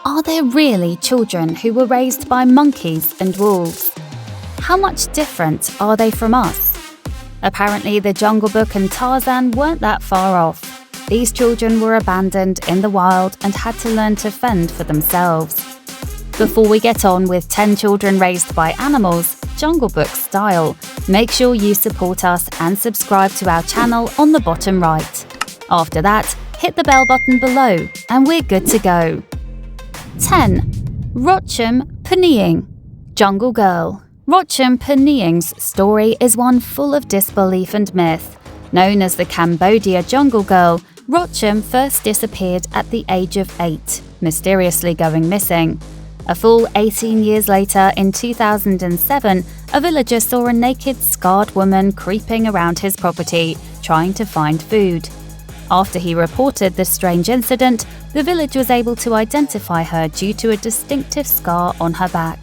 Are there really children who were raised by monkeys and wolves? How much different are they from us? Apparently, The Jungle Book and Tarzan weren't that far off. These children were abandoned in the wild and had to learn to fend for themselves. Before we get on with 10 children raised by animals, Jungle Book style, make sure you support us and subscribe to our channel on the bottom right. After that, hit the bell button below and we're good to go. 10. Rocham Peniing, Jungle Girl. Rocham Peniing's story is one full of disbelief and myth. Known as the Cambodia Jungle Girl, Rocham first disappeared at the age of 8, mysteriously going missing. A full 18 years later, in 2007, a villager saw a naked, scarred woman creeping around his property, trying to find food. After he reported this strange incident, the village was able to identify her due to a distinctive scar on her back.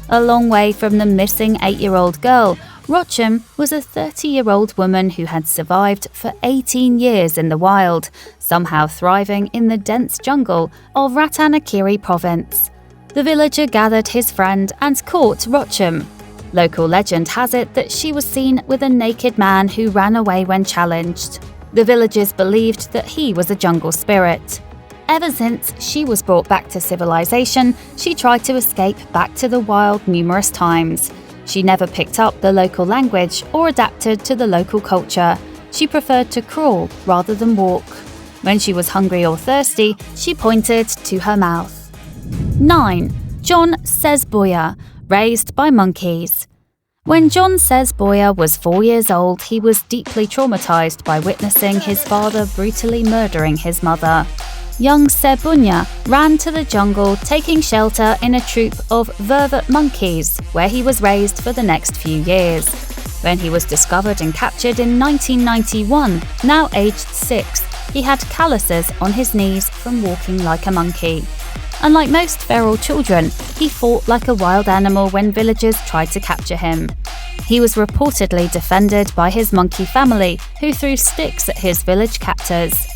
A long way from the missing 8-year-old girl, Rocham was a 30-year-old woman who had survived for 18 years in the wild, somehow thriving in the dense jungle of Ratanakiri province. The villager gathered his friend and caught Rocham. Local legend has it that she was seen with a naked man who ran away when challenged. The villagers believed that he was a jungle spirit. Ever since she was brought back to civilization, she tried to escape back to the wild numerous times. She never picked up the local language or adapted to the local culture. She preferred to crawl rather than walk. When she was hungry or thirsty, she pointed to her mouth. 9. John Sesboya, raised by monkeys. When John Sesboya was 4 years old, he was deeply traumatized by witnessing his father brutally murdering his mother. Young Sebunya ran to the jungle, taking shelter in a troop of vervet monkeys, where he was raised for the next few years. When he was discovered and captured in 1991, now aged 6, he had calluses on his knees from walking like a monkey. Unlike most feral children, he fought like a wild animal when villagers tried to capture him. He was reportedly defended by his monkey family, who threw sticks at his village captors.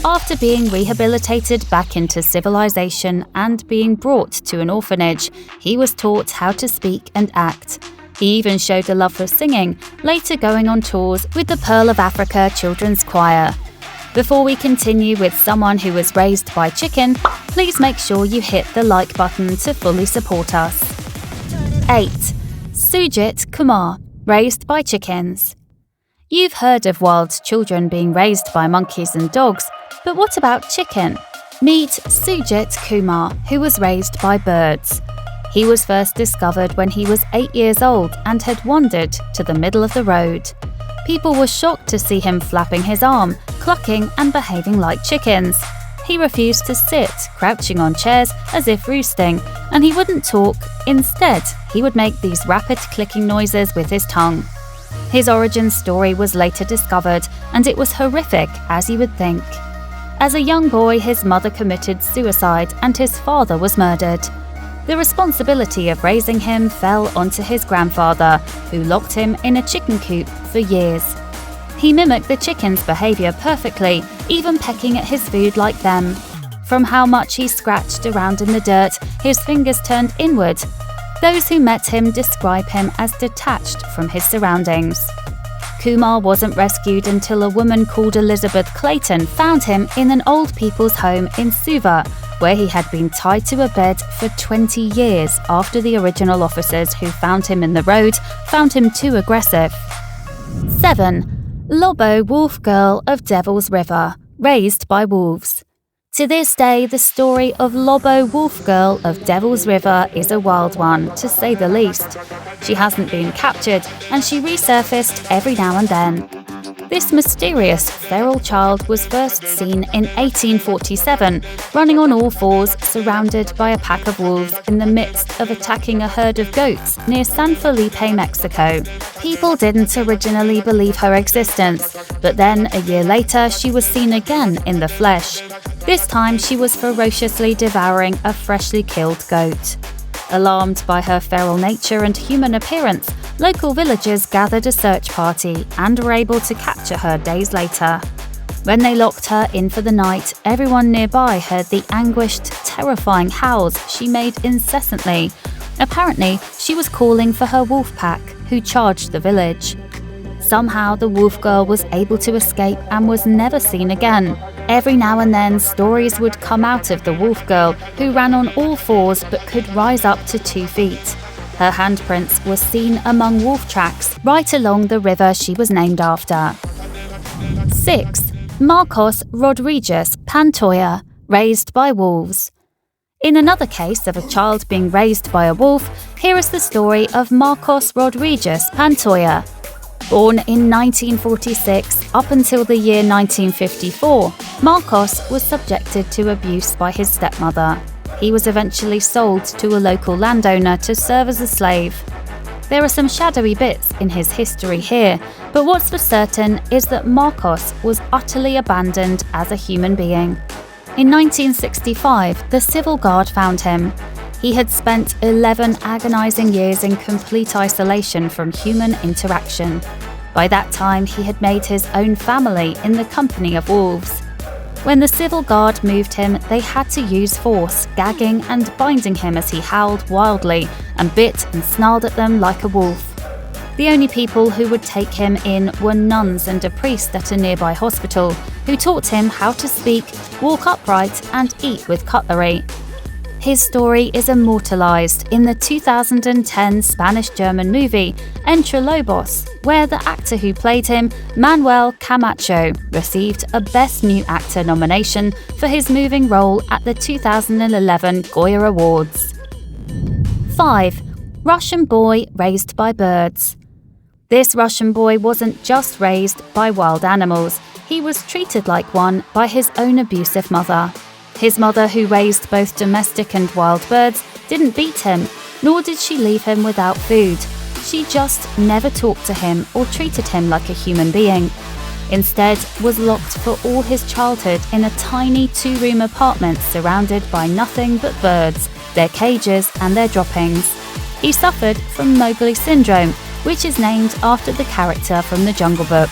After being rehabilitated back into civilization and being brought to an orphanage, he was taught how to speak and act. He even showed a love for singing, later going on tours with the Pearl of Africa Children's Choir. Before we continue with someone who was raised by chicken, please make sure you hit the like button to fully support us. 8. Sujit Kumar, raised by chickens. You've heard of wild children being raised by monkeys and dogs, but what about chicken? Meet Sujit Kumar, who was raised by birds. He was first discovered when he was 8 years old and had wandered to the middle of the road. People were shocked to see him flapping his arm, clucking and behaving like chickens. He refused to sit, crouching on chairs as if roosting, and he wouldn't talk. Instead, he would make these rapid clicking noises with his tongue. His origin story was later discovered, and it was horrific, as you would think. As a young boy, his mother committed suicide and his father was murdered. The responsibility of raising him fell onto his grandfather, who locked him in a chicken coop for years. He mimicked the chickens' behavior perfectly, even pecking at his food like them. From how much he scratched around in the dirt, his fingers turned inward. Those who met him describe him as detached from his surroundings. Kumar wasn't rescued until a woman called Elizabeth Clayton found him in an old people's home in Suva, where he had been tied to a bed for 20 years after the original officers who found him in the road found him too aggressive. 7. Lobo Wolf Girl of Devil's River, raised by wolves. To this day, the story of Lobo Wolf Girl of Devil's River is a wild one, to say the least. She hasn't been captured, and she resurfaced every now and then. This mysterious feral child was first seen in 1847, running on all fours, surrounded by a pack of wolves in the midst of attacking a herd of goats near San Felipe, Mexico. People didn't originally believe her existence, but then a year later she was seen again in the flesh. This time she was ferociously devouring a freshly killed goat. Alarmed by her feral nature and human appearance, local villagers gathered a search party and were able to capture her days later. When they locked her in for the night, everyone nearby heard the anguished, terrifying howls she made incessantly. Apparently, she was calling for her wolf pack, who charged the village. Somehow, the wolf girl was able to escape and was never seen again. Every now and then, stories would come out of the wolf girl, who ran on all fours but could rise up to 2 feet. Her handprints were seen among wolf tracks right along the river she was named after. 6. Marcos Rodrigues Pantoja, raised by wolves. In another case of a child being raised by a wolf, here is the story of Marcos Rodrigues Pantoja. Born in 1946, up until the year 1954, Marcos was subjected to abuse by his stepmother. He was eventually sold to a local landowner to serve as a slave. There are some shadowy bits in his history here, but what's for certain is that Marcos was utterly abandoned as a human being. In 1965, the Civil Guard found him. He had spent 11 agonizing years in complete isolation from human interaction. By that time, he had made his own family in the company of wolves. When the Civil Guard moved him, they had to use force, gagging and binding him as he howled wildly and bit and snarled at them like a wolf. The only people who would take him in were nuns and a priest at a nearby hospital, who taught him how to speak, walk upright, and eat with cutlery. His story is immortalized in the 2010 Spanish-German movie Entre Lobos, where the actor who played him, Manuel Camacho, received a Best New Actor nomination for his moving role at the 2011 Goya Awards. 5. Russian boy raised by birds. This Russian boy wasn't just raised by wild animals, he was treated like one by his own abusive mother. His mother, who raised both domestic and wild birds, didn't beat him, nor did she leave him without food. She just never talked to him or treated him like a human being. Instead, was locked for all his childhood in a tiny 2-room apartment surrounded by nothing but birds, their cages and their droppings. He suffered from Mowgli syndrome, which is named after the character from the Jungle Book.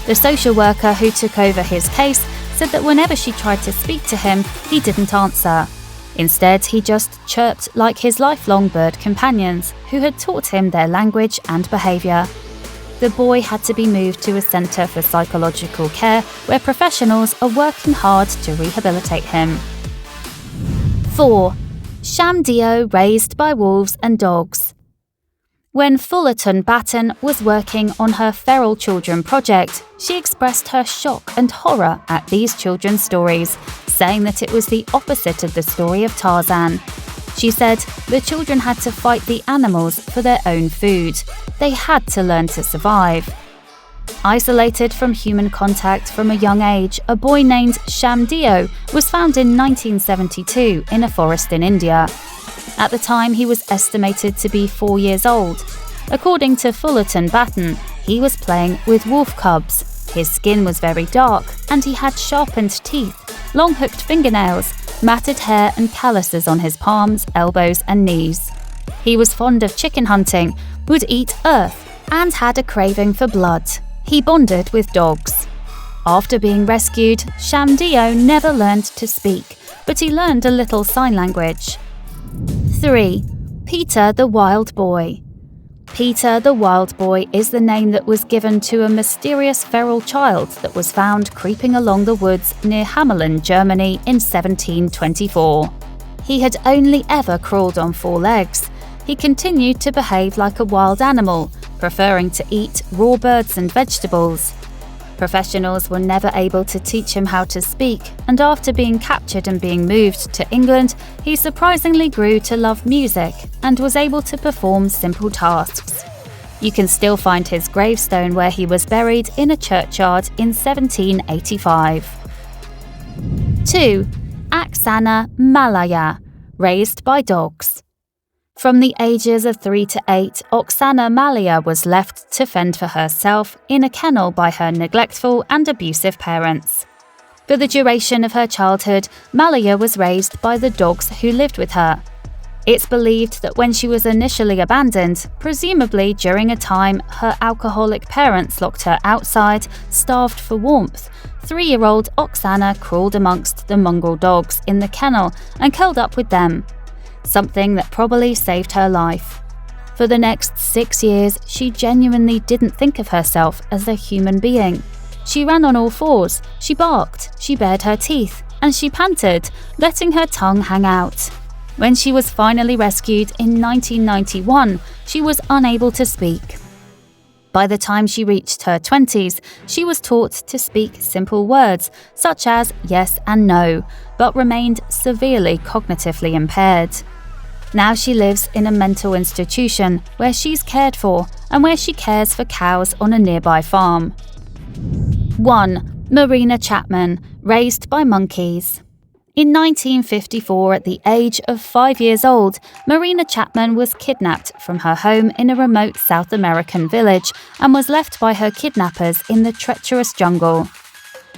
The social worker who took over his case said that whenever she tried to speak to him, he didn't answer. Instead, he just chirped like his lifelong bird companions, who had taught him their language and behaviour. The boy had to be moved to a centre for psychological care where professionals are working hard to rehabilitate him. 4. Shamdio raised by wolves and dogs. When Fullerton Batten was working on her Feral Children project, she expressed her shock and horror at these children's stories, saying that it was the opposite of the story of Tarzan. She said the children had to fight the animals for their own food. They had to learn to survive. Isolated from human contact from a young age, a boy named Shamdio was found in 1972 in a forest in India. At the time, he was estimated to be 4 years old. According to Fullerton Batten, he was playing with wolf cubs. His skin was very dark, and he had sharpened teeth, long hooked fingernails, matted hair and calluses on his palms, elbows and knees. He was fond of chicken hunting, would eat earth, and had a craving for blood. He bonded with dogs. After being rescued, Shamdio never learned to speak, but he learned a little sign language. 3. Peter the Wild Boy. Peter the Wild Boy is the name that was given to a mysterious feral child that was found creeping along the woods near Hamelin, Germany in 1724. He had only ever crawled on 4 legs. He continued to behave like a wild animal, preferring to eat raw birds and vegetables. Professionals were never able to teach him how to speak, and after being captured and being moved to England, he surprisingly grew to love music and was able to perform simple tasks. You can still find his gravestone where he was buried in a churchyard in 1785. 2. Oksana Malaya, raised by dogs. From the ages of 3 to 8, Oksana Malaya was left to fend for herself in a kennel by her neglectful and abusive parents. For the duration of her childhood, Malaya was raised by the dogs who lived with her. It's believed that when she was initially abandoned, presumably during a time her alcoholic parents locked her outside, starved for warmth, 3-year-old Oksana crawled amongst the mongrel dogs in the kennel and curled up with them, something that probably saved her life. For the next 6 years, she genuinely didn't think of herself as a human being. She ran on all fours, she barked, she bared her teeth, and she panted, letting her tongue hang out. When she was finally rescued in 1991, she was unable to speak. By the time she reached her 20s, she was taught to speak simple words such as yes and no, but remained severely cognitively impaired. Now she lives in a mental institution where she's cared for and where she cares for cows on a nearby farm. 1. Marina Chapman, raised by monkeys. In 1954, at the age of 5 years old, Marina Chapman was kidnapped from her home in a remote South American village and was left by her kidnappers in the treacherous jungle.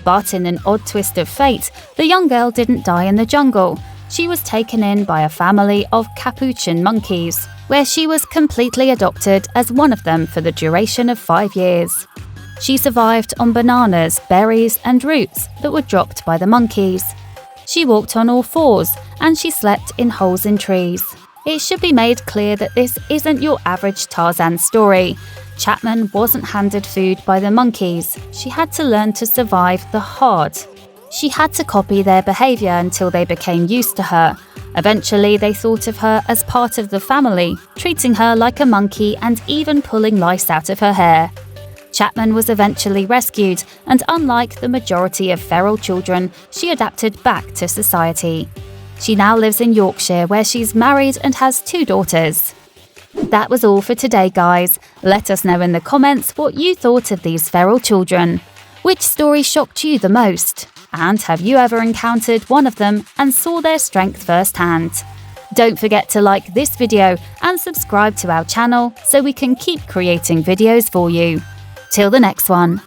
But in an odd twist of fate, the young girl didn't die in the jungle. She was taken in by a family of capuchin monkeys, where she was completely adopted as one of them for the duration of 5 years. She survived on bananas, berries, and roots that were dropped by the monkeys. She walked on all fours, and she slept in holes in trees. It should be made clear that this isn't your average Tarzan story. Chapman wasn't handed food by the monkeys. She had to learn to survive the hard. She had to copy their behavior until they became used to her. Eventually, they thought of her as part of the family, treating her like a monkey and even pulling lice out of her hair. Chapman was eventually rescued, and unlike the majority of feral children, she adapted back to society. She now lives in Yorkshire, where she's married and has 2 daughters. That was all for today, guys. Let us know in the comments what you thought of these feral children. Which story shocked you the most? And have you ever encountered one of them and saw their strength firsthand? Don't forget to like this video and subscribe to our channel so we can keep creating videos for you. Till the next one.